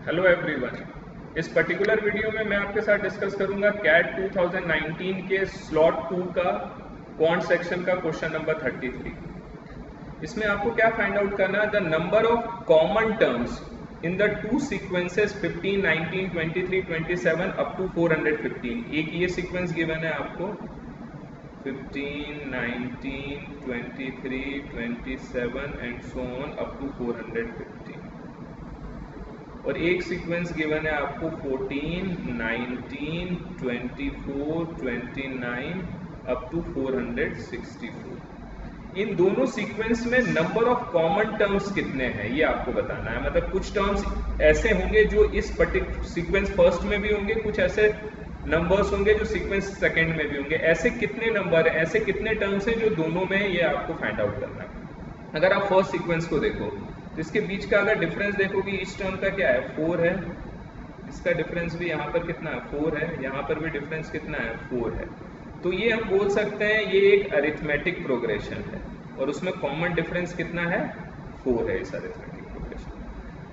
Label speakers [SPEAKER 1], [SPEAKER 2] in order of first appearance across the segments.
[SPEAKER 1] Hello everyone. इस particular video में मैं आपके साथ डिस्कस करूंगा कैट 2019 के स्लॉट 2 का क्वांट सेक्शन का क्वेश्चन नंबर 33। इसमें आपको क्या फाइंड आउट करना है, the number of common terms in the two sequences 15, 19, 23, 27 up to 415। एक ये सीक्वेंस गिवन है आपको 15, 19, 23, 27 and so on up to 415, और एक सीक्वेंस गिवन है आपको 14, 19, 24, 29 अप टू 464। इन दोनों सीक्वेंस में नंबर ऑफ कॉमन टर्म्स कितने हैं ये आपको बताना है। मतलब कुछ टर्म्स ऐसे होंगे जो इस पर्टिकुलर सीक्वेंस फर्स्ट में भी होंगे, कुछ ऐसे नंबर्स होंगे जो सीक्वेंस सेकंड में भी होंगे। ऐसे कितने नंबर है, ऐसे कितने टर्म्स हैं जो दोनों में, ये आपको फाइंड आउट करना है। अगर आप फर्स्ट सीक्वेंस को देखो तो इसके बीच का अगर डिफरेंस देखोगे, इस टर्म का क्या है 4 है, इसका डिफरेंस भी यहाँ पर कितना है 4 है, यहाँ पर भी डिफरेंस कितना है 4 है। तो ये हम बोल सकते हैं ये एक अरिथमेटिक प्रोग्रेशन है और उसमें कॉमन डिफरेंस कितना है 4 है इस अरिथमेटिक प्रोग्रेशन।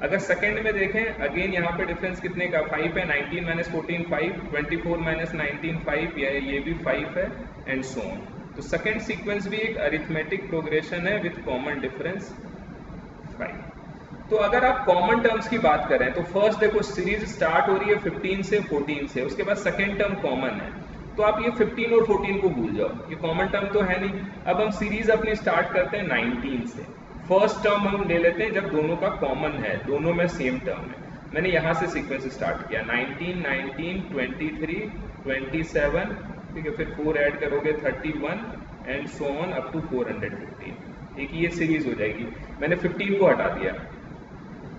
[SPEAKER 1] अगर सेकंड में देखें, अगेन यहाँ पे डिफरेंस कितने का 5 है, 19 माइनस 14 5, 24 माइनस 19 5, ये भी 5 है एंड सो ऑन। तो सेकंड सीक्वेंस भी एक अरिथमेटिक प्रोग्रेशन है विथ कॉमन डिफरेंस 5। तो अगर आप कॉमन टर्म्स की बात करें तो फर्स्ट देखो सीरीज स्टार्ट हो रही है 15 से 14 से, उसके बाद सेकंड टर्म कॉमन है, तो आप ये 15 और 14 को भूल जाओ, ये कॉमन टर्म तो है नहीं। अब हम सीरीज अपनी स्टार्ट करते हैं 19 से। फर्स्ट टर्म हम ले लेते हैं जब दोनों का कॉमन है, दोनों में सेम टर्म है। मैंने यहाँ से सीक्वेंस स्टार्ट किया 19, 19, 23, 27, ठीक है, फिर 4 ऐड करोगे 31 and so on up to 415। एक ये सीरीज हो जाएगी। मैंने 15 को हटा दिया,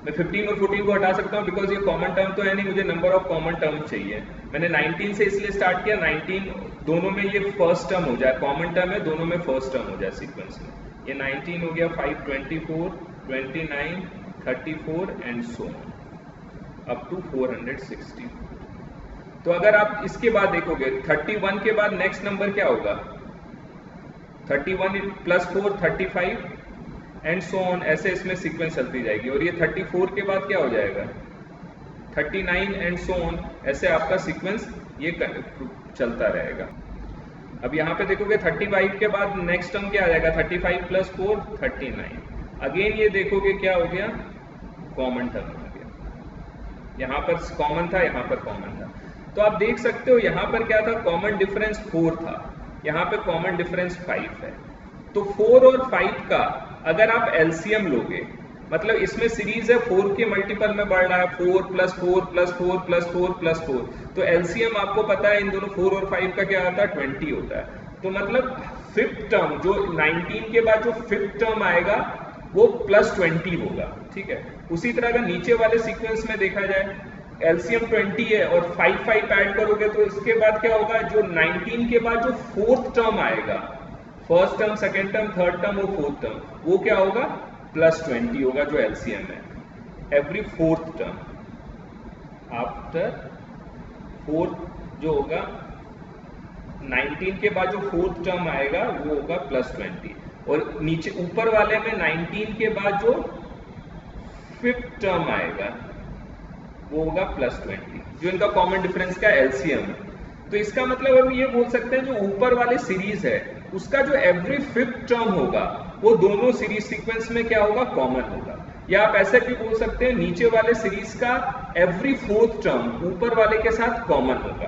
[SPEAKER 1] मैं 15 और 14 को हटा सकता हूँ बिकॉज ये कॉमन टर्म तो है नहीं, मुझे नंबर ऑफ कॉमन टर्म चाहिए। मैंने 19 से इसलिए स्टार्ट किया, 19 दोनों में ये फर्स्ट टर्म हो जाए, कॉमन टर्म है, दोनों में फर्स्ट टर्म हो जाए सीक्वेंस में। ये 19 हो गया, 5, 24, 29, 34 and so on up to 460। तो अगर आप इसके बाद देखोगे 31 के बाद नेक्स्ट नंबर क्या होगा 31 प्लस 4 35 एंड सो ऑन, ऐसे इसमें सीक्वेंस चलती जाएगी। और ये 34 के बाद क्या हो जाएगा 39 एंड सो ऑन, ऐसे आपका सीक्वेंस ये चलता रहेगा। अब यहाँ पे देखोगे 35 के बाद नेक्स्ट टर्म क्या आ जाएगा 35 प्लस 4 39। अगेन ये देखोगे क्या हो गया कॉमन टर्म आ गया, यहाँ पर कॉमन था, यहाँ पर कॉमन था। तो आप देख सकते हो यहाँ पर क्या था, कॉमन डिफरेंस 4 था, यहाँ पे कॉमन डिफरेंस 5 है। तो 4 और 5 का अगर आप एलसीएम लोगे, मतलब इसमें सीरीज है 4 के मल्टीपल में बढ़ रहा है, 4 प्लस 4 प्लस 4 प्लस 4 प्लस 4, तो एलसीएम आपको पता है इन दोनों 4 और 5 का क्या आता है 20 होता है। तो मतलब फिफ्थ टर्म जो 19 के बाद जो फिफ्थ टर्म आएगा वो प्लस 20 होगा, ठीक है। उसी तरह अगर नीचे वाले सीक्वेंस में देखा जाए एलसीएम 20 है और 5 5 ऐड करोगे तो इसके बाद क्या होगा, जो 19 के बाद जो फोर्थ टर्म आएगा, first term second term third term और फोर्थ टर्म, वो क्या होगा प्लस 20 होगा जो एलसीएम है। Every fourth term after fourth जो होगा 19 के बाद जो फोर्थ टर्म आएगा वो होगा प्लस 20, और नीचे ऊपर वाले में 19 के बाद जो फिफ्थ टर्म आएगा वो होगा प्लस 20, जो इनका कॉमन डिफरेंस का एलसीएम है। तो इसका मतलब हम ये बोल सकते हैं जो ऊपर वाले सीरीज है उसका जो एवरी फिफ्थ टर्म होगा वो दोनों सीरीज सीक्वेंस में क्या होगा कॉमन होगा। या आप ऐसे भी बोल सकते हैं नीचे वाले सीरीज का एवरी फोर्थ टर्म ऊपर वाले के साथ कॉमन होगा।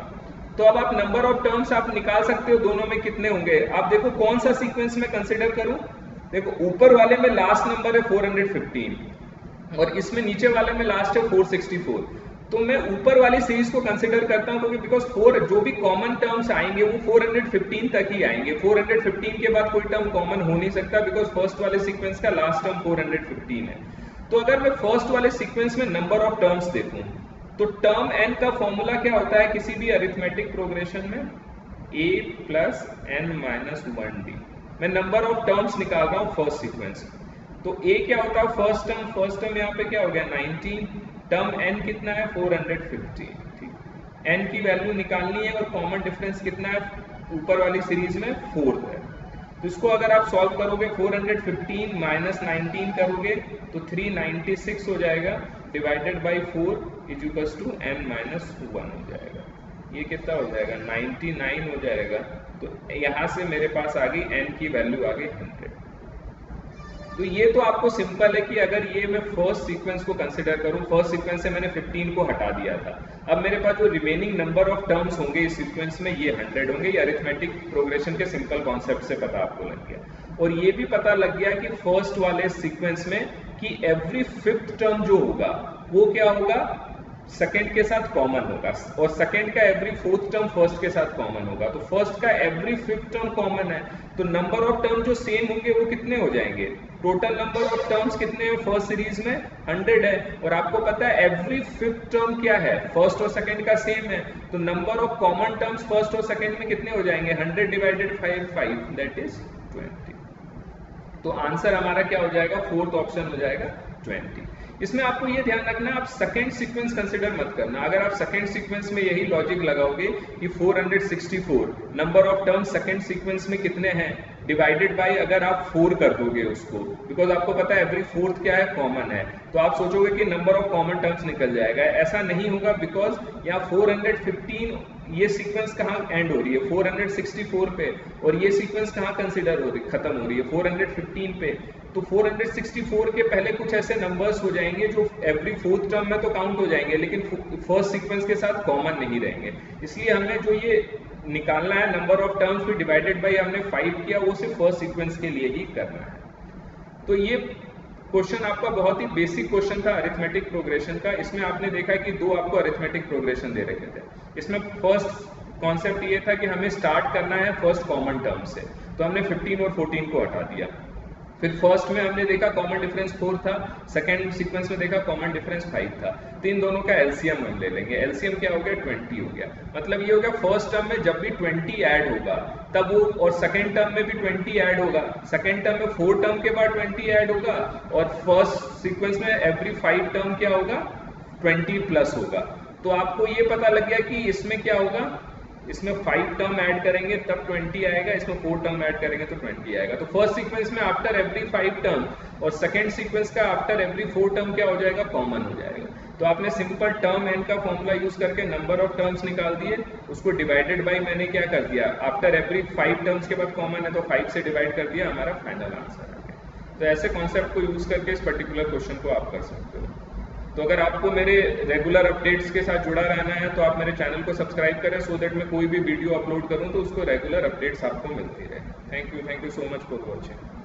[SPEAKER 1] तो अब आप नंबर ऑफ टर्म्स आप निकाल सकते हो दोनों में कितने होंगे। आप देखो कौन सा सीक्वेंस में कंसिडर करूं, देखो ऊपर वाले में लास्ट नंबर है 415 और इसमें नीचे वाले में लास्ट है 464, तो मैं ऊपर वाली सीरीज को कंसिडर करता हूं क्योंकि बिकॉज 4 जो भी कॉमन टर्म्स आएंगे वो 415 तक ही आएंगे, 415 के बाद कोई टर्म कॉमन हो नहीं सकता बिकॉज फर्स्ट वाले सीक्वेंस का लास्ट टर्म 415 है। तो अगर मैं फर्स्ट वाले सीक्वेंस में नंबर ऑफ टर्म्स देखूं तो टर्म n का फॉर्मूला क्या होता है किसी भी अरिथमेटिक प्रोग्रेशन में, a plus n minus 1d। मैं नंबर ऑफ टर्म्स निकाल रहा हूं फर्स्ट सीक्वेंस, तो a क्या होता है फर्स्ट टर्म यहाँ पे क्या हो गया 19, टर्म n कितना है 450, ठीक, n की वैल्यू निकालनी है और कॉमन डिफरेंस कितना है ऊपर वाली सीरीज में 4 है। तो इसको अगर आप सॉल्व करोगे 415 माइनस 19 करोगे तो 396 हो जाएगा, divided by 4 is equals to n minus 1 हो जाएगा। ये कितना हो जाएगा 99 हो जाएगा। तो यहाँ से मेरे पास आ गई n की वैल्यू आ गई 100। तो ये तो आपको सिंपल है कि अगर ये मैं फर्स्ट सीक्वेंस को कंसिडर करूं, फर्स्ट सीक्वेंस से मैंने 15 को हटा दिया था, अब मेरे पास जो रिमेनिंग नंबर ऑफ टर्म्स होंगे इस सीक्वेंस में ये 100 होंगे। ये अरिथमेटिक प्रोग्रेशन के सिंपल कॉन्सेप्ट से पता आपको लग गया। और ये भी पता लग गया कि फर्स्ट वाले सीक्वेंस में कि एवरी फिफ्थ टर्म जो होगा वो क्या होगा, सेकेंड के साथ कॉमन होगा, और सेकेंड का एवरी फोर्थ टर्म फर्स्ट के साथ कॉमन होगा। तो फर्स्ट का एवरी फिफ्थ टर्म कॉमन है, तो नंबर ऑफ टर्म जो सेम होंगे वो कितने हो जाएंगे, टोटल नंबर ऑफ टर्म्स कितने हैं फर्स्ट सीरीज में 100 है। और आपको पता है एवरी फिफ्थ टर्म क्या है, फर्स्ट और सेकेंड का सेम है, तो number of common terms first और सेकेंड में कितने हो जाएंगे 100 डिवाइडेड 5 दैट इज 20। तो आंसर हमारा क्या हो जाएगा, फोर्थ ऑप्शन हो जाएगा 20। इसमें आपको ये ध्यान रखना आप सेकेंड सीक्वेंस कंसिडर मत करना। अगर आप सेकेंड सीक्वेंस में यही लॉजिक लगाओगे कि 464 number of term second sequence में कितने हैं डिवाइडेड बाय अगर आप 4 कर दोगे उसको, बिकॉज आपको पता है एवरी फोर्थ क्या है कॉमन है, तो आप सोचोगे कि नंबर ऑफ कॉमन टर्म्स निकल जाएगा। ऐसा नहीं होगा, बिकॉज यहाँ 415 ये सीक्वेंस कहाँ एंड हो रही है 464 पे, और ये सीक्वेंस कहाँ कंसिडर हो रही खत्म हो रही है 415 पे। तो 464 के पहले कुछ ऐसे नंबर्स हो जाएंगे जो एवरी फोर्थ टर्म में तो काउंट हो जाएंगे लेकिन फर्स्ट सीक्वेंस के साथ कॉमन नहीं रहेंगे। इसलिए हमने जो ये निकालना है नंबर ऑफ टर्म्स भी डिवाइडेड बाई हमने 5 किया, वो सिर्फ फर्स्ट सीक्वेंस के लिए ही करना है। तो ये क्वेश्चन आपका बहुत ही बेसिक क्वेश्चन था अरिथमेटिक प्रोग्रेशन का। इसमें आपने देखा कि दो आपको अरिथमेटिक प्रोग्रेशन दे रखे थे। इसमें फर्स्ट कॉन्सेप्ट ये था कि हमें स्टार्ट करना है फर्स्ट कॉमन टर्म से, तो हमने 15 और 14 को हटा दिया। फिर फर्स्ट में हमने देखा कॉमन डिफरेंस 4 था, सेकंड सीक्वेंस में देखा कॉमन डिफरेंस 5 था। तो इन दोनों का एलसीएम हम ले लेंगे। एलसीएम क्या हो गया 20 हो गया। मतलब ये हो गया फर्स्ट टर्म में जब भी 20 ऐड होगा तब वो, और सेकंड टर्म में भी 20 ऐड होगा, सेकंड टर्म में 4 टर्म के बाद 20 ऐड होगा, और फर्स्ट सीक्वेंस में एवरी 5 टर्म क्या होगा 20 प्लस होगा। तो आपको ये पता लग गया कि इसमें क्या होगा, इसमें 5 टर्म ऐड करेंगे तब 20 आएगा, इसमें 4 टर्म ऐड करेंगे तो 20 आएगा। तो फर्स्ट सीक्वेंस में आफ्टर एवरी 5 टर्म और सेकंड सीक्वेंस का आफ्टर एवरी 4 टर्म क्या हो जाएगा कॉमन हो जाएगा। तो आपने सिंपल टर्म एन का फॉर्मूला यूज करके नंबर ऑफ टर्म्स निकाल दिए, उसको डिवाइडेड बाई मैंने क्या कर दिया, आफ्टर एवरी 5 टर्म्स के बाद कॉमन है तो 5 से डिवाइड कर दिया, हमारा फाइनल आंसर आ गया। तो ऐसे कॉन्सेप्ट को यूज करके इस पर्टिकुलर क्वेश्चन को आप कर सकते हो। तो अगर आपको मेरे रेगुलर अपडेट्स के साथ जुड़ा रहना है तो आप मेरे चैनल को सब्सक्राइब करें, सो दैट मैं कोई भी वीडियो अपलोड करूं तो उसको रेगुलर अपडेट्स आपको मिलती रहे। Thank you so much for watching.